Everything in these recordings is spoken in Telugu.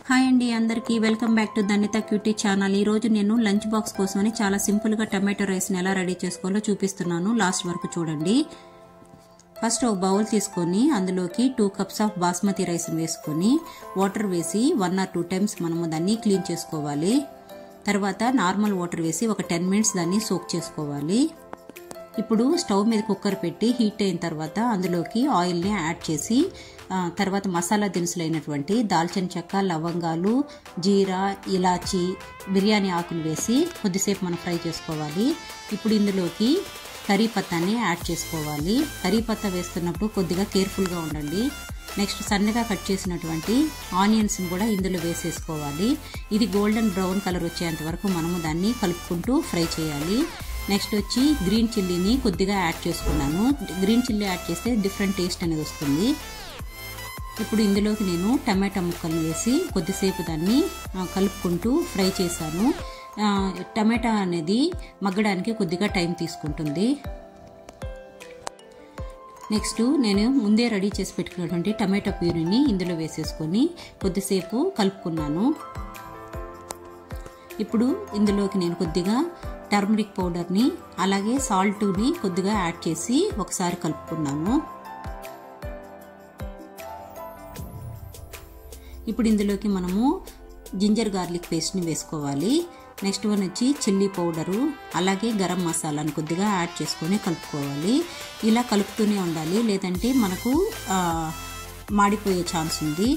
హాయ్ అండి అందరికీ వెల్కమ్ బ్యాక్ టు ధన్యత క్యూటీ ఛానల్। ఈ రోజు నేను లంచ్ బాక్స్ కోసమని చాలా సింపుల్ గా టమాటో రైస్ ని ఎలా రెడీ చేసుకోవాలో చూపిస్తున్నాను, లాస్ట్ వరకు చూడండి। ఫస్ట్ ఒక బౌల్ తీసుకొని అందులోకి 2 కప్స్ ఆఫ్ బాస్మతి రైస్ వేసుకొని వాటర్ వేసి 1 or 2 టైమ్స్ మనము దాన్ని క్లీన్ చేసుకోవాలి। తర్వాత నార్మల్ వాటర్ వేసి ఒక 10 మినిట్స్ దాన్ని సోక్ చేసుకోవాలి। ఇప్పుడు స్టవ్ మీద కుక్కర్ పెట్టి హీట్ అయిన తర్వాత అందులోకి ఆయిల్ ని యాడ్ చేసి తర్వాత మసాలా దినుసులైనటువంటి దాల్చిన చెక్క, లవంగాలు, జీరా, ఇలాచి, బిర్యానీ ఆకులు వేసి కొద్దిసేపు మనం ఫ్రై చేసుకోవాలి। ఇప్పుడు ఇందులోకి కర్రీ పత్తాని యాడ్ చేసుకోవాలి। కర్రీ పత్తా వేస్తున్నప్పుడు కొద్దిగా కేర్ఫుల్గా ఉండండి। నెక్స్ట్ సన్నగా కట్ చేసినటువంటి ఆనియన్స్ కూడా ఇందులో వేసేసుకోవాలి। ఇది గోల్డెన్ బ్రౌన్ కలర్ వచ్చేంత వరకు మనము దాన్ని కలుపుకుంటూ ఫ్రై చేయాలి। నెక్స్ట్ వచ్చి గ్రీన్ చిల్లీని కొద్దిగా యాడ్ చేసుకున్నాను। గ్రీన్ చిల్లీ యాడ్ చేస్తే డిఫరెంట్ టేస్ట్ అనేది వస్తుంది। ఇప్పుడు ఇందులోకి నేను టమాటా ముక్కలు వేసి కొద్దిసేపు దాన్ని కలుపుకుంటూ ఫ్రై చేశాను। టమాటా అనేది మగ్గడానికి కొద్దిగా టైం తీసుకుంటుంది। నెక్స్ట్ నేను ముందే రెడీ చేసి పెట్టుకున్నటువంటి టమాటా ప్యూరీని ఇందులో వేసేసుకొని కొద్దిసేపు కలుపుకున్నాను। ఇప్పుడు ఇందులోకి నేను కొద్దిగా టర్మరిక్ పౌడర్ని అలాగే సాల్ట్ని కొద్దిగా యాడ్ చేసి ఒకసారి కలుపుకున్నాను। ఇప్పుడు ఇందులోకి మనము జింజర్ గార్లిక్ పేస్ట్ని వేసుకోవాలి। నెక్స్ట్ వన్ వచ్చి చిల్లీ పౌడరు అలాగే గరం మసాలాను కొద్దిగా యాడ్ చేసుకొని కలుపుకోవాలి। ఇలా కలుపుతూనే ఉండాలి, లేదంటే మనకు మాడిపోయే ఛాన్స్ ఉంది।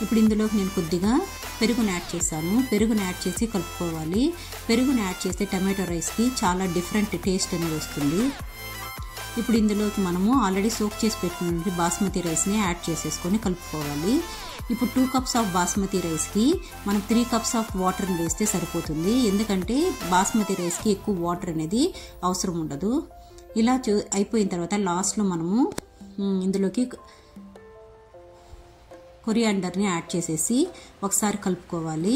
ఇప్పుడు ఇందులోకి నేను కొద్దిగా పెరుగుని యాడ్ చేశాను। పెరుగుని యాడ్ చేసి కలుపుకోవాలి। పెరుగుని యాడ్ చేస్తే టమాటో రైస్కి చాలా డిఫరెంట్ టేస్ట్ అనేది వస్తుంది। ఇప్పుడు ఇందులోకి మనము ఆల్రెడీ సోక్ చేసి పెట్టుకున్న బాస్మతి రైస్ని యాడ్ చేసేసుకొని కలుపుకోవాలి। ఇప్పుడు 2 కప్స్ ఆఫ్ బాస్మతి రైస్కి మనం 3 కప్స్ ఆఫ్ వాటర్ని వేస్తే సరిపోతుంది, ఎందుకంటే బాస్మతి రైస్కి ఎక్కువ వాటర్ అనేది అవసరం ఉండదు। ఇలా అయిపోయిన తర్వాత లాస్ట్లో మనము ఇందులోకి కొరియాండర్ని యాడ్ చేసేసి ఒకసారి కలుపుకోవాలి।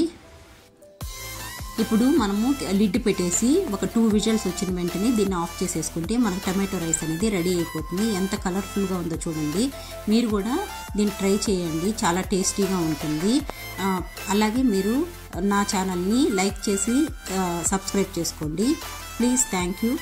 ఇప్పుడు మనము లిడ్ పెట్టేసి ఒక 2 విజిల్స్ వచ్చిన వెంటనే దీన్ని ఆఫ్ చేసేసుకుంటే మనకు టమాటో రైస్ అనేది రెడీ అయిపోతుంది। ఎంత కలర్ఫుల్గా ఉందో చూడండి, మీరు కూడా దీన్ని ట్రై చేయండి, చాలా టేస్టీగా ఉంటుంది। అలాగే మీరు నా ఛానల్ని లైక్ చేసి సబ్స్క్రైబ్ చేసుకోండి ప్లీజ్। Thank you.